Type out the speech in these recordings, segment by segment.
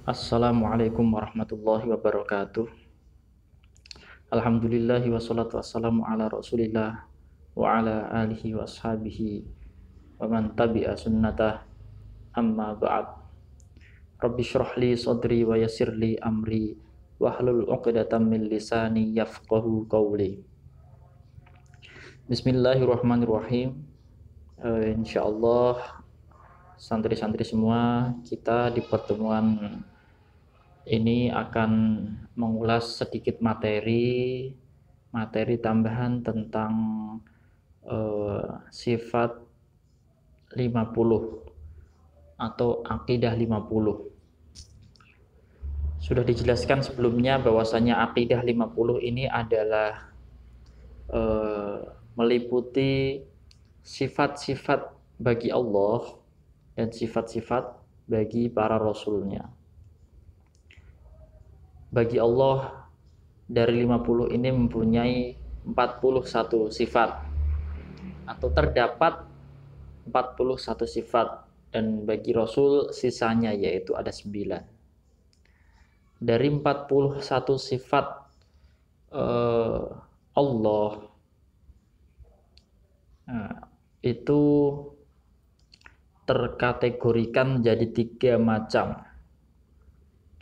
Assalamualaikum warahmatullahi wabarakatuh. Alhamdulillahi wassalatu wassalamu ala rasulillah wa ala alihi wa ashabihi wa man tabi'a sunnatah amma ba'd. Rabbi syrah li sadri wa yassir li amri wahlul 'uqdatam min lisani yafqahu qawli. Bismillahirrahmanirrahim. Insyaallah santri-santri semua, kita di pertemuan ini akan mengulas sedikit materi tambahan tentang sifat 50 atau akidah 50. Sudah dijelaskan sebelumnya bahwasanya akidah 50 ini adalah meliputi sifat-sifat bagi Allah dan sifat-sifat bagi para rasulnya. Bagi Allah dari 50 ini mempunyai 41 sifat atau terdapat 41 sifat, dan bagi Rasul sisanya yaitu ada 9. Dari 41 sifat Allah itu terkategorikan menjadi 3 macam.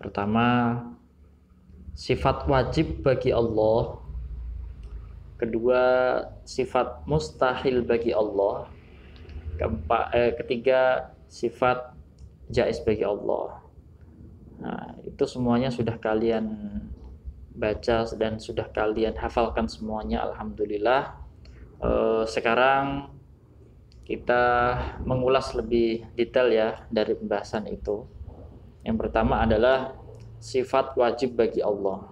Pertama, sifat wajib bagi Allah. Kedua, sifat mustahil bagi Allah. Ketiga, sifat jaiz bagi Allah. Nah, itu semuanya sudah kalian baca dan sudah kalian hafalkan semuanya, alhamdulillah. Sekarang kita mengulas lebih detail ya dari pembahasan itu. Yang pertama adalah sifat wajib bagi Allah.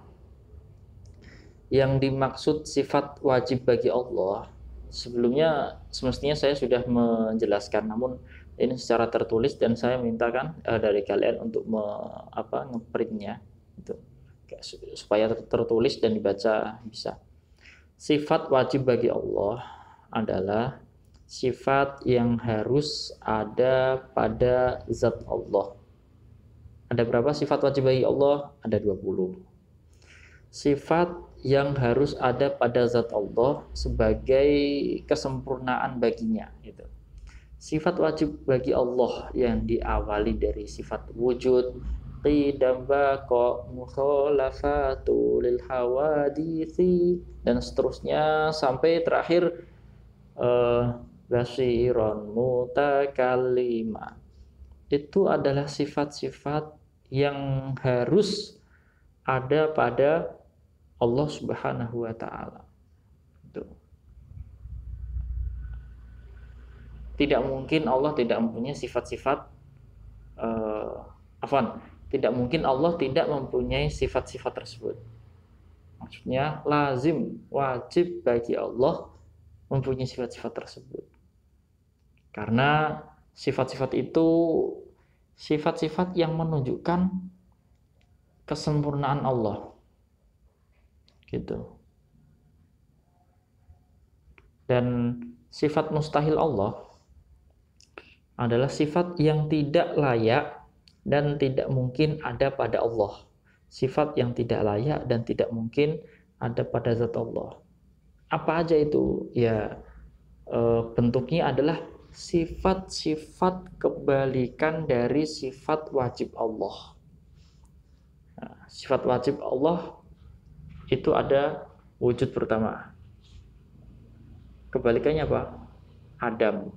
Yang dimaksud sifat wajib bagi Allah, sebelumnya semestinya saya sudah menjelaskan, namun ini secara tertulis dan saya mintakan dari kalian untuk ngeprintnya itu supaya tertulis dan dibaca bisa. Sifat wajib bagi Allah adalah sifat yang harus ada pada zat Allah. Ada berapa sifat wajib bagi Allah? Ada 20. Sifat yang harus ada pada zat Allah sebagai kesempurnaan baginya. Gitu. Sifat wajib bagi Allah yang diawali dari sifat wujud, qidam baqa, mukhalafatu lil hawadithi, dan seterusnya sampai terakhir basiron mutakallima. Itu adalah sifat-sifat yang harus ada pada Allah Subhanahu wa taala. Tidak mungkin Allah tidak mempunyai sifat-sifat tidak mungkin Allah tidak mempunyai sifat-sifat tersebut. Maksudnya lazim, wajib bagi Allah mempunyai sifat-sifat tersebut. Karena sifat-sifat itu sifat-sifat yang menunjukkan kesempurnaan Allah. Gitu. Dan sifat mustahil Allah adalah sifat yang tidak layak dan tidak mungkin ada pada Allah. Sifat yang tidak layak dan tidak mungkin ada pada zat Allah. Apa aja itu? Ya, bentuknya adalah sifat-sifat kebalikan dari sifat wajib Allah. Nah, sifat wajib Allah itu ada wujud pertama. Kebalikannya apa? Adam.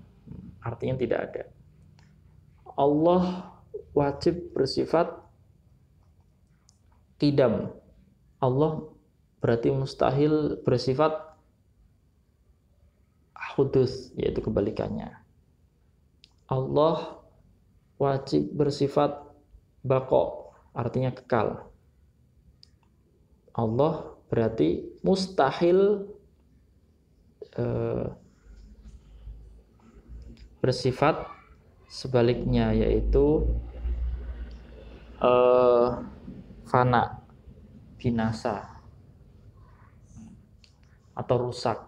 Artinya tidak ada. Allah wajib bersifat qidam. Allah berarti mustahil bersifat hudus, yaitu kebalikannya. Allah wajib bersifat baqo, artinya kekal. Allah berarti mustahil bersifat sebaliknya, yaitu fana, binasa atau rusak.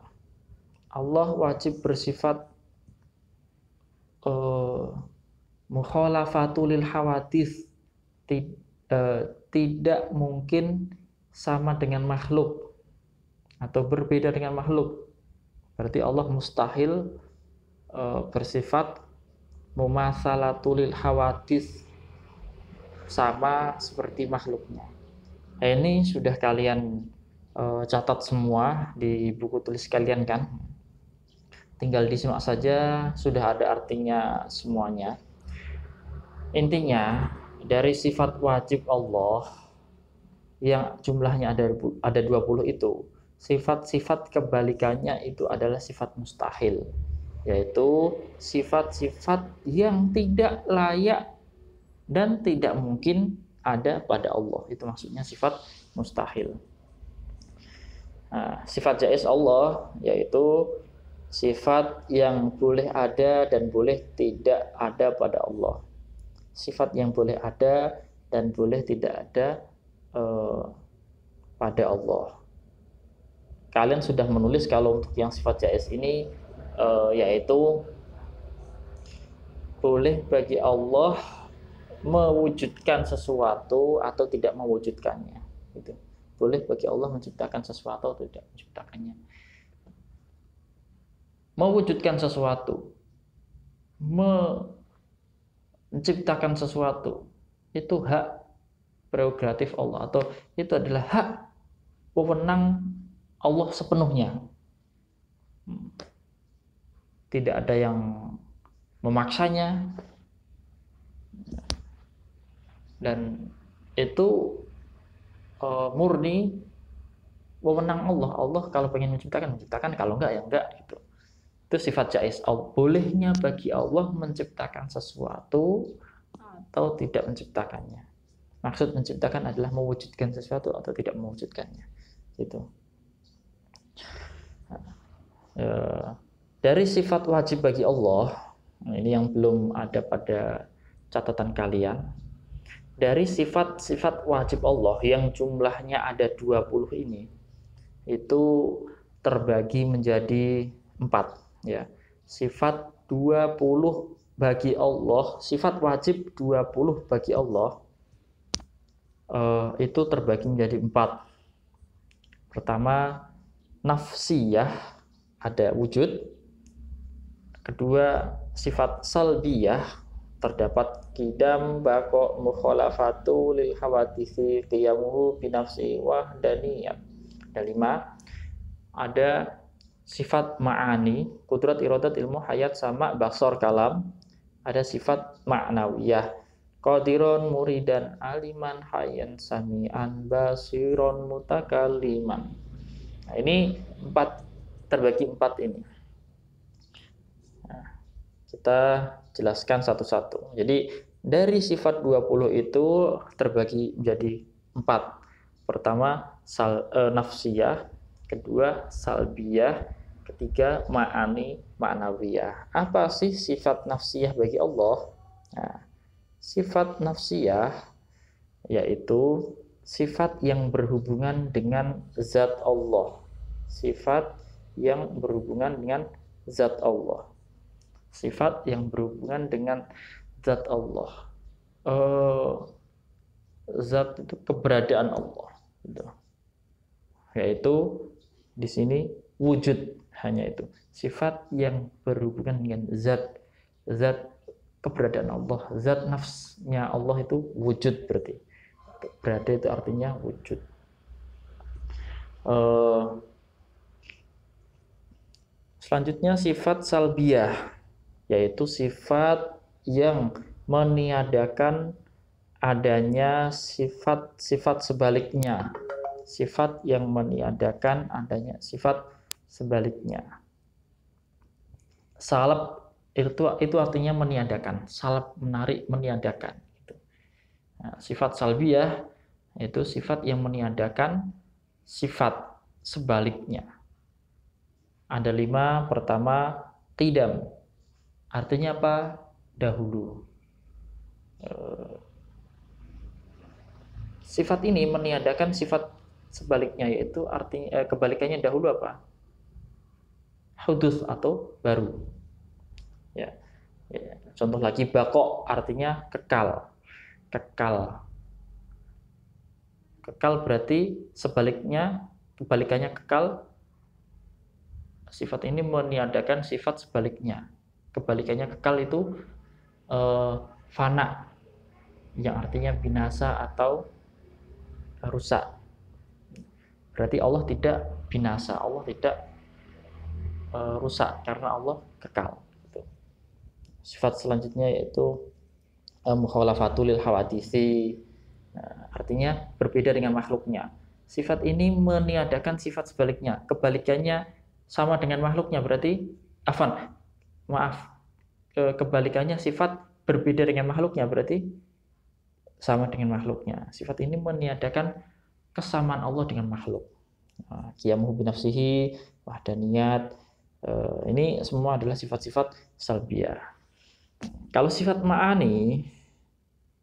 Allah wajib bersifat mukhalafatul hawadits, tidak mungkin sama dengan makhluk atau berbeda dengan makhluk. Berarti Allah mustahil bersifat mumatsalatul hawadits, sama seperti makhluknya. Nah, ini sudah kalian catat semua di buku tulis kalian kan? Tinggal disimak saja, sudah ada artinya semuanya. Intinya, dari sifat wajib Allah yang jumlahnya ada 20 itu, sifat-sifat kebalikannya itu adalah sifat mustahil, yaitu sifat-sifat yang tidak layak dan tidak mungkin ada pada Allah. Itu maksudnya sifat mustahil. Nah, sifat jaiz Allah yaitu sifat yang boleh ada dan boleh tidak ada pada Allah. Sifat yang boleh ada dan boleh tidak ada pada Allah. Kalian sudah menulis kalau untuk yang sifat jaiz ini yaitu boleh bagi Allah mewujudkan sesuatu atau tidak mewujudkannya. Gitu. Boleh bagi Allah menciptakan sesuatu atau tidak menciptakannya. Mewujudkan sesuatu, menciptakan sesuatu, itu hak prerogatif Allah, atau itu adalah hak wewenang Allah sepenuhnya. Tidak ada yang memaksanya, dan itu murni wewenang Allah. Allah kalau pengen menciptakan, kalau enggak ya enggak gitu. Itu sifat jaiz. Bolehnya bagi Allah menciptakan sesuatu atau tidak menciptakannya. Maksud menciptakan adalah mewujudkan sesuatu atau tidak mewujudkannya. Gitu. Dari sifat wajib bagi Allah, ini yang belum ada pada catatan kalian. Dari sifat-sifat wajib Allah yang jumlahnya ada 20 ini, itu terbagi menjadi 4. Ya, sifat 20 bagi Allah, sifat wajib 20 bagi Allah itu terbagi menjadi 4. Pertama, nafsiyah, ada wujud. Kedua, sifat salbiyah, terdapat qidam, baqo, mukhalafatu lil hawaditsi, qiyamuhu binafsi wahdaniyah. Ada 5. Ada sifat ma'ani, kudrat, iradat, ilmu, hayat, sama, basar, kalam. Ada sifat ma'nawiyah, qadirun, muridan, aliman, hayyan, sami'an, basiron, mutakalliman. Nah, ini 4, terbagi 4 ini. Nah, kita jelaskan satu-satu. Jadi dari sifat 20 itu terbagi menjadi 4. Pertama nafsiyah, kedua salbiyah, ketiga ma'ani, ma'nawiyah. Apa sih sifat nafsiyah bagi Allah? Nah, sifat nafsiyah yaitu sifat yang berhubungan dengan zat Allah. Sifat yang berhubungan dengan zat Allah. Sifat yang berhubungan dengan zat Allah. Zat itu keberadaan Allah. Yaitu di sini wujud, hanya itu. Sifat yang berhubungan dengan zat keberadaan Allah. Zat nafsnya Allah itu wujud berarti. Berada itu artinya wujud. Selanjutnya sifat salbiyah, yaitu sifat yang meniadakan adanya sifat sebaliknya. Sifat yang meniadakan adanya sifat sebaliknya. Salab itu artinya meniadakan. Salab, menarik, meniadakan. Nah, sifat salbiyah itu sifat yang meniadakan sifat sebaliknya. Ada 5. Pertama, qidam. Artinya apa? Dahulu. Sifat ini meniadakan sifat sebaliknya, yaitu artinya kebalikannya dahulu apa? Hudus atau baru. Ya. Contoh lagi, baqo artinya kekal. Kekal berarti sebaliknya, kebalikannya kekal. Sifat ini meniadakan sifat sebaliknya. Kebalikannya kekal itu fana, yang artinya binasa atau rusak. Berarti Allah tidak binasa, Allah tidak rusak karena Allah kekal. Sifat selanjutnya yaitu mukhalafatul lil hawadisi. Nah, artinya berbeda dengan makhluknya. Sifat ini meniadakan sifat sebaliknya. Kebalikannya sama dengan makhluknya, berarti kebalikannya sifat berbeda dengan makhluknya, berarti sama dengan makhluknya. Sifat ini meniadakan kesamaan Allah dengan makhluk. Qiyamuhu binafsihi, wahdaniyat. Ini semua adalah sifat-sifat salbiyah. Kalau sifat ma'ani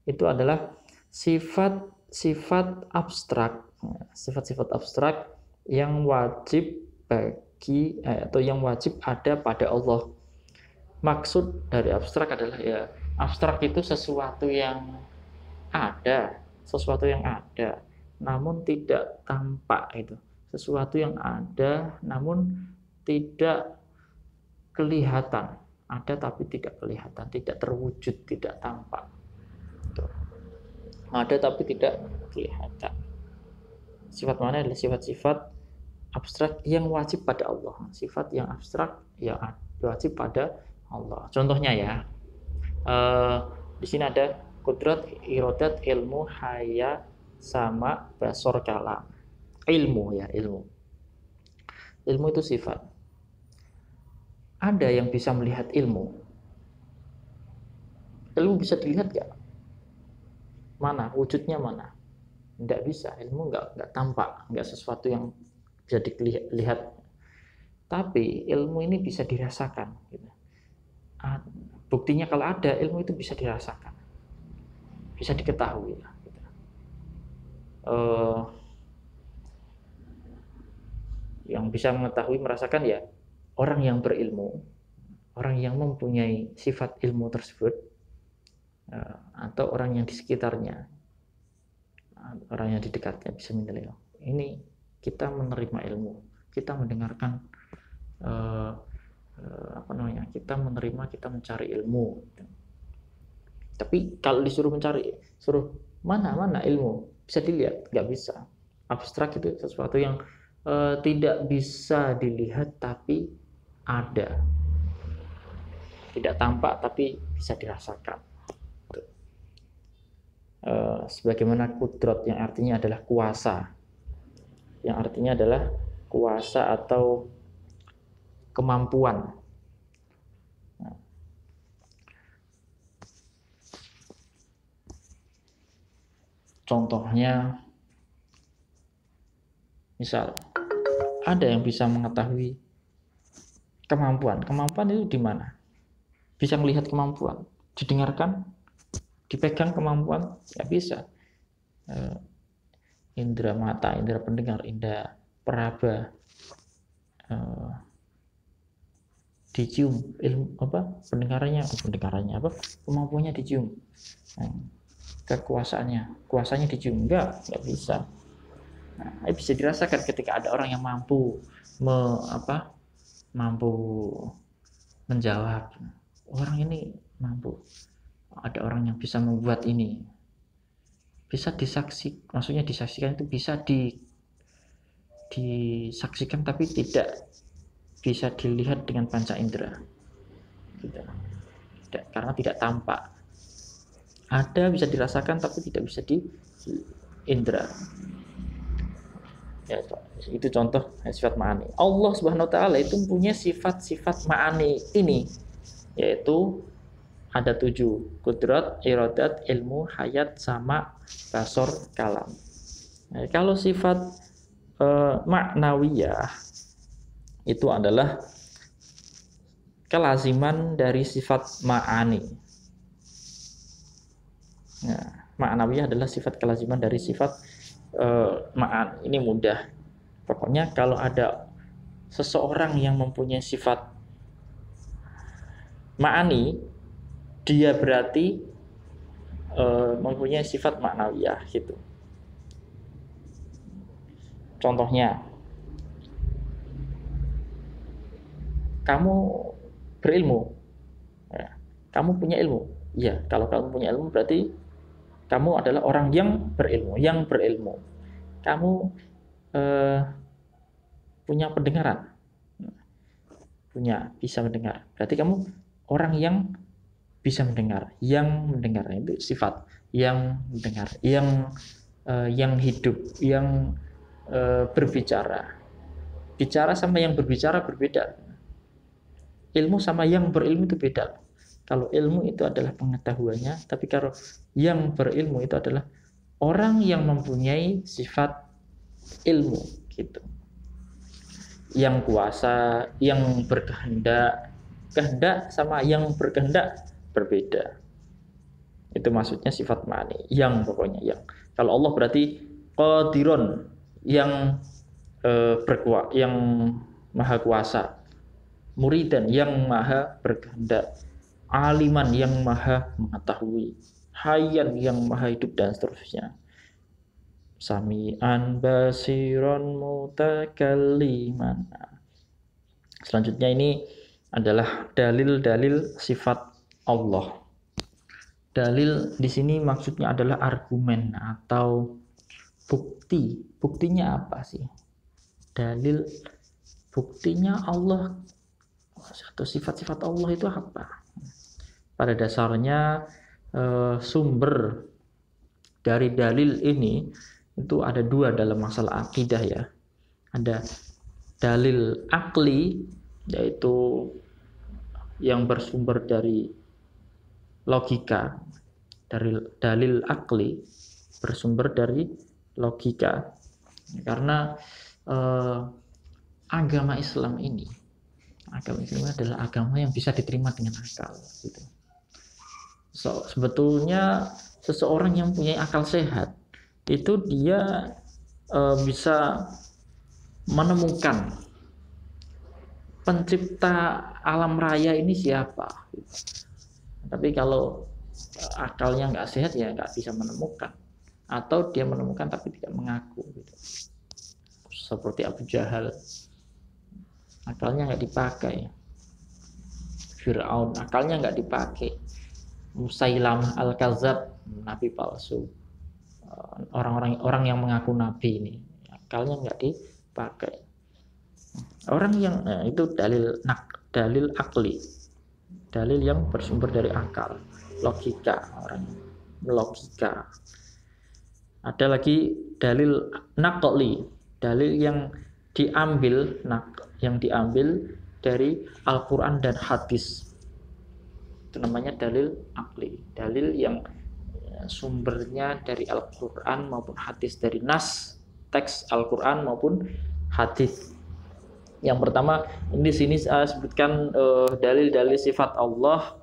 itu adalah sifat-sifat abstrak, sifat-sifat abstrak yang wajib atau yang wajib ada pada Allah. Maksud dari abstrak adalah ya, abstrak itu sesuatu yang ada, namun tidak tampak itu. Sesuatu yang ada namun tidak kelihatan, ada tapi tidak kelihatan, tidak terwujud, tidak tampak. Ada tapi tidak kelihatan. Sifat mana adalah sifat-sifat abstrak yang wajib pada Allah. Sifat yang abstrak yang wajib pada Allah. Contohnya ya, di sini ada kudrat, iradat, ilmu, haya, sama, basor, kalam. Ilmu ya, ilmu. Ilmu itu sifat. Ada yang bisa melihat ilmu. Ilmu bisa dilihat gak? Mana? Wujudnya mana? Tidak bisa. Ilmu nggak tampak, nggak sesuatu yang bisa dilihat. Tapi ilmu ini bisa dirasakan. Gitu. Buktinya kalau ada ilmu itu bisa dirasakan, bisa diketahui. Gitu. Yang bisa mengetahui, merasakan ya orang yang berilmu, orang yang mempunyai sifat ilmu tersebut, atau orang yang di sekitarnya, orang yang di dekatnya bisa menilai. Ini kita menerima ilmu, kita mendengarkan, kita menerima, kita mencari ilmu. Tapi kalau disuruh mencari, suruh mana ilmu bisa dilihat, nggak bisa. Abstrak itu sesuatu yang tidak bisa dilihat tapi ada, tidak tampak tapi bisa dirasakan. Sebagaimana kudrat yang artinya adalah kuasa, yang artinya adalah kuasa atau kemampuan. Contohnya, misal ada yang bisa mengetahui kemampuan itu di mana? Bisa melihat kemampuan, didengarkan, dipegang kemampuan, ya bisa. Indera mata, indera pendengar, indera peraba, dicium, ilmu pendengarannya, kemampuannya dicium, kuasanya dicium, enggak bisa. Nah, bisa dirasakan ketika ada orang yang mampu menjawab. Orang ini mampu. Ada orang yang bisa membuat ini. Bisa disaksikan itu bisa disaksikan tapi tidak bisa dilihat dengan panca indera. Karena tidak tampak. Ada bisa dirasakan tapi tidak bisa di indera. Ya, itu contoh sifat ma'ani. Allah Subhanahu wa taala itu punya sifat-sifat ma'ani ini, yaitu ada 7: kudrat, iradat, ilmu, hayat, sama, basor, kalam. Nah, kalau sifat maknawiyah itu adalah kelaziman dari sifat ma'ani. Nah, maknawiyah adalah sifat kelaziman dari sifat ma'an. Ini mudah. Pokoknya kalau ada seseorang yang mempunyai sifat ma'ani, dia berarti mempunyai sifat maknawiyah gitu. Contohnya, kamu berilmu, ya, kamu punya ilmu. Ya, kalau kamu punya ilmu berarti kamu adalah orang yang berilmu, Kamu punya pendengaran, bisa mendengar. Berarti kamu orang yang bisa mendengar, itu sifat yang mendengar, yang hidup, yang berbicara. Bicara sama yang berbicara berbeda. Ilmu sama yang berilmu itu beda. Kalau ilmu itu adalah pengetahuannya, tapi kalau yang berilmu itu adalah orang yang mempunyai sifat ilmu gitu. Yang kuasa, yang berkehendak. Kehendak sama yang berkehendak berbeda. Itu maksudnya sifat ma'ani, yang pokoknya yang. Kalau Allah berarti qadirun, yang yang maha kuasa, muridan yang maha berkehendak, aliman yang maha mengetahui, hayyan yang maha hidup, dan seterusnya. Sami'an basiron mutakalliman. Selanjutnya ini adalah dalil-dalil sifat Allah. Dalil di sini maksudnya adalah argumen atau bukti. Buktinya apa sih? Dalil buktinya Allah atau sifat-sifat Allah itu apa? Pada dasarnya sumber dari dalil ini itu ada dua dalam masalah akidah ya. Ada dalil akli, yaitu yang bersumber dari logika. Dari dalil akli bersumber dari logika. Karena agama Islam ini adalah agama yang bisa diterima dengan akal gitu. Sebetulnya seseorang yang punya akal sehat itu dia bisa menemukan pencipta alam raya ini siapa. Tapi kalau akalnya nggak sehat ya nggak bisa menemukan, atau dia menemukan tapi tidak mengaku gitu. Seperti Abu Jahal, akalnya nggak dipakai. Fir'aun, akalnya nggak dipakai. Musailamah al-Kadzab, nabi palsu. Orang yang mengaku nabi ini akalnya nggak dipakai. Orang yang itu dalil akli, dalil yang bersumber dari akal, logika. Orang logika. Ada lagi dalil naqli, dalil yang diambil dari Al-Quran dan hadis. Itu namanya dalil akli, dalil yang sumbernya dari Al-Quran maupun hadis, dari nas teks Al-Quran maupun hadis. Yang pertama, di sini saya sebutkan dalil-dalil sifat Allah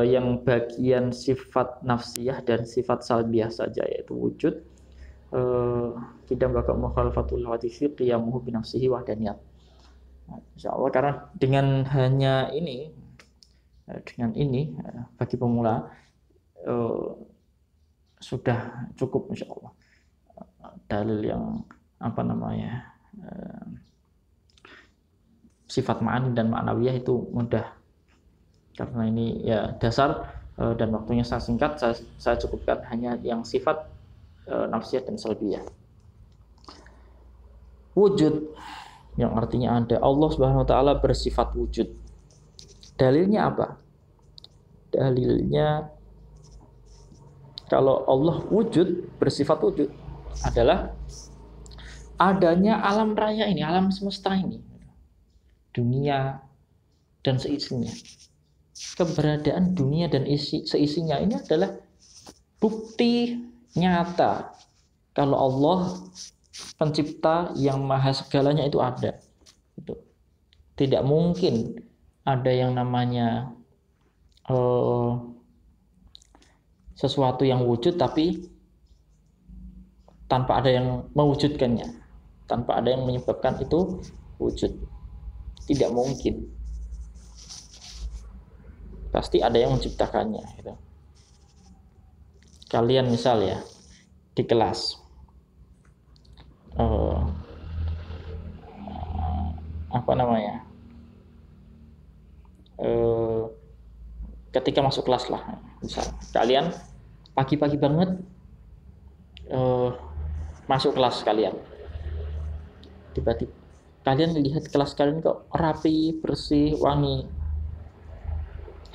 yang bagian sifat nafsiyah dan sifat salbiyah saja, yaitu wujud, tidak bakal mukhalafatul hadisi, qiyamuhu bi nafsihi wahdaniyat. Insyaallah, karena dengan hanya ini, bagi pemula sudah cukup insyaallah. Dalil yang sifat ma'ani dan ma'nawiyah itu mudah, karena ini ya dasar dan waktunya sangat singkat. Saya cukupkan hanya yang sifat nafsiyah dan salbiyah. Wujud, yang artinya ada. Allah Subhanahu wa taala bersifat wujud. Dalilnya apa? Dalilnya kalau Allah wujud, bersifat wujud, adalah adanya alam raya ini, alam semesta ini, dunia dan seisinya. Keberadaan dunia dan seisinya ini adalah bukti nyata kalau Allah pencipta yang maha segalanya itu ada. Tidak mungkin ada yang namanya sesuatu yang wujud tapi tanpa ada yang mewujudkannya, tanpa ada yang menyebabkan itu wujud. Tidak mungkin. Pasti ada yang menciptakannya gitu. Kalian misal ya di kelas apa namanya, ketika masuk kelas lah, misal kalian pagi-pagi banget masuk kelas kalian, tiba-tiba kalian lihat kelas kalian kok rapi, bersih, wangi.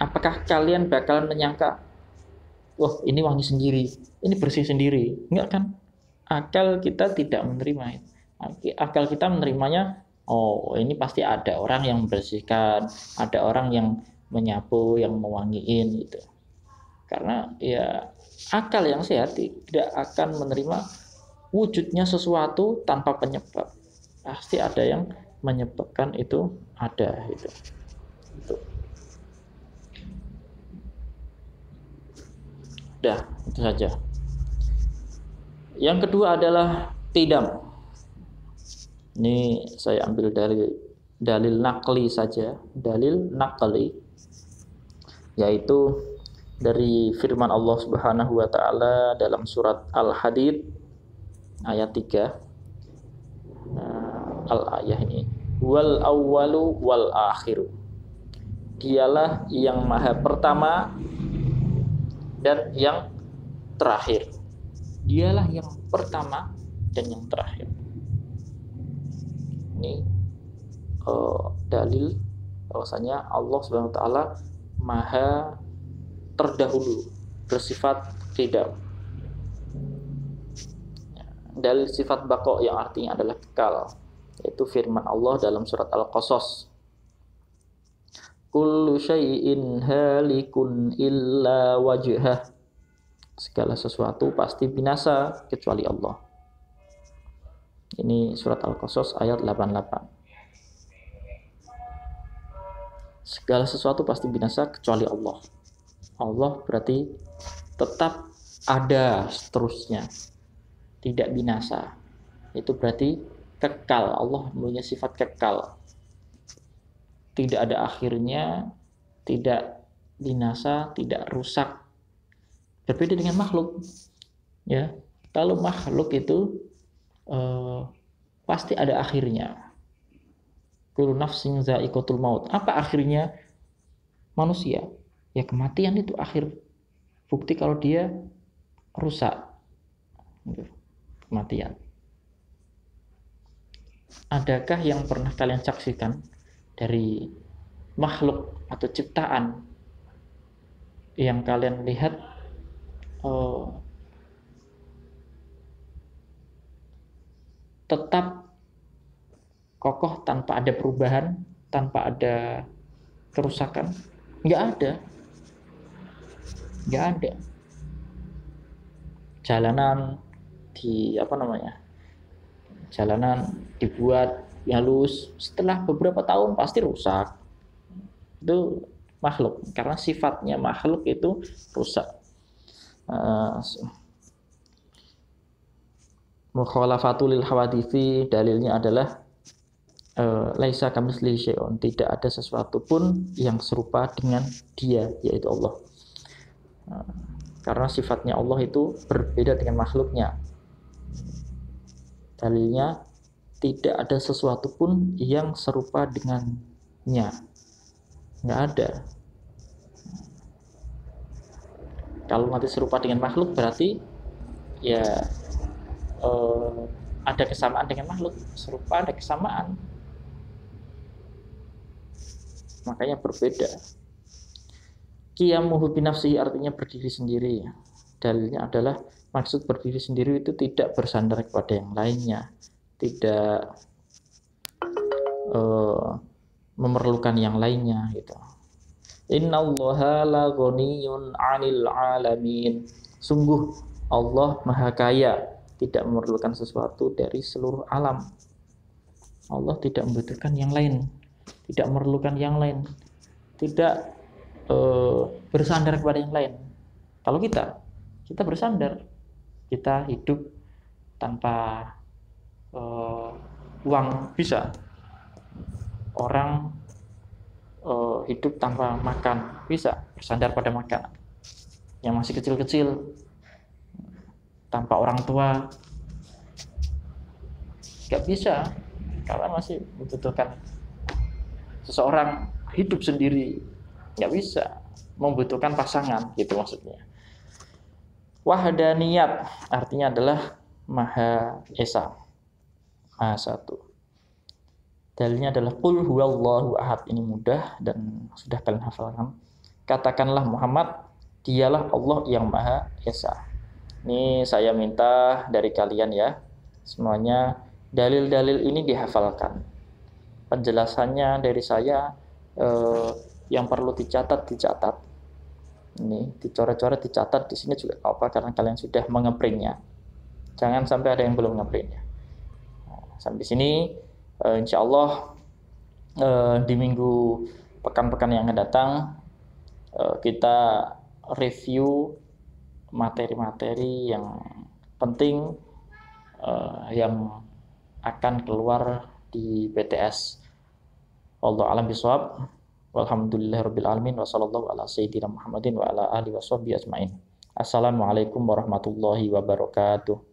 Apakah kalian bakalan menyangka, wah ini wangi sendiri, ini bersih sendiri? Enggak kan? Akal kita tidak menerima. Akal kita menerimanya, oh ini pasti ada orang yang membersihkan, ada orang yang menyapu, yang mewangiin gitu. Karena ya akal yang sehat tidak akan menerima wujudnya sesuatu tanpa penyebab. Pasti ada yang menyebabkan itu ada gitu. Udah, itu saja. Yang kedua adalah qidam. Ini saya ambil dari dalil naqli saja, dalil naqli, yaitu dari firman Allah Subhanahu wa taala dalam surat Al-Hadid ayat 3. Al-ayah ini, wal awwalu wal akhiru. Dialah yang maha pertama dan yang terakhir. Dialah yang pertama dan yang terakhir. Ini dalil bahwasanya Allah Subhanahu wa taala maha terdahulu, bersifat qidam. Dalil sifat baqa yang artinya adalah kekal, yaitu firman Allah dalam surat Al-Qasas, kullu syai'in halikun illa wajhah. Segala sesuatu pasti binasa kecuali Allah. Ini surat Al-Qasas ayat 88. Segala sesuatu pasti binasa kecuali Allah. Allah berarti tetap ada seterusnya, tidak binasa. Itu berarti kekal. Allah mempunyai sifat kekal, tidak ada akhirnya, tidak binasa, tidak rusak. Berbeda dengan makhluk, ya. Kalau makhluk itu pasti ada akhirnya. Kullu nafsin za'iqatul maut. Apa akhirnya manusia? Ya kematian itu akhir. Bukti kalau dia rusak, kematian. Adakah yang pernah kalian saksikan dari makhluk atau ciptaan yang kalian lihat tetap kokoh tanpa ada perubahan, tanpa ada kerusakan? Nggak ada. Jalanan dibuat halus, setelah beberapa tahun pasti rusak. Itu makhluk, karena sifatnya makhluk itu rusak. Mukhalafatul lil hawadithi, dalilnya adalah laisa kamitslihi syai'un, tidak ada sesuatu pun yang serupa dengan dia, yaitu Allah. Karena sifatnya Allah itu berbeda dengan makhluknya. Dalilnya tidak ada sesuatu pun yang serupa dengannya. Nggak ada. Kalau nanti serupa dengan makhluk berarti ya ada kesamaan dengan makhluk. Serupa, ada kesamaan, makanya berbeda. Qiyamuhu binafsihi artinya berdiri sendiri. Dalilnya adalah maksud berdiri sendiri itu tidak bersandar kepada yang lainnya, tidak memerlukan yang lainnya gitu. Innallaha la ghaniyun 'anil 'alamin. Sungguh Allah Maha Kaya, tidak memerlukan sesuatu dari seluruh alam. Allah tidak membutuhkan yang lain, tidak memerlukan yang lain, tidak bersandar kepada yang lain. Kalau kita bersandar, kita hidup tanpa uang bisa. Orang hidup tanpa makan bisa, bersandar pada makanan. Yang masih kecil-kecil tanpa orang tua nggak bisa, karena masih membutuhkan seseorang hidup sendiri, nggak bisa, membutuhkan pasangan gitu maksudnya. Wahdaniyat artinya adalah Maha Esa, Maha Satu. Dalilnya adalah qul huwallahu ahad, ini mudah dan sudah kalian hafalkan. Katakanlah Muhammad, dialah Allah yang Maha Esa. Ini saya minta dari kalian ya, semuanya dalil-dalil ini dihafalkan. Penjelasannya dari saya yang perlu dicatat. Ini dicoret-coret, dicatat di sini juga apa, karena kalian sudah mengeprintnya. Jangan sampai ada yang belum ngeprintnya. Nah, sampai sini insya Allah di minggu pekan-pekan yang akan datang kita review materi-materi yang penting yang akan keluar di PTS. Wallahu a'lam bishawab. Walhamdulillahirabbil alamin wa sallallahu ala sayyidina Muhammadin wa ala alihi washabbihi ajmain. Assalamualaikum warahmatullahi wabarakatuh.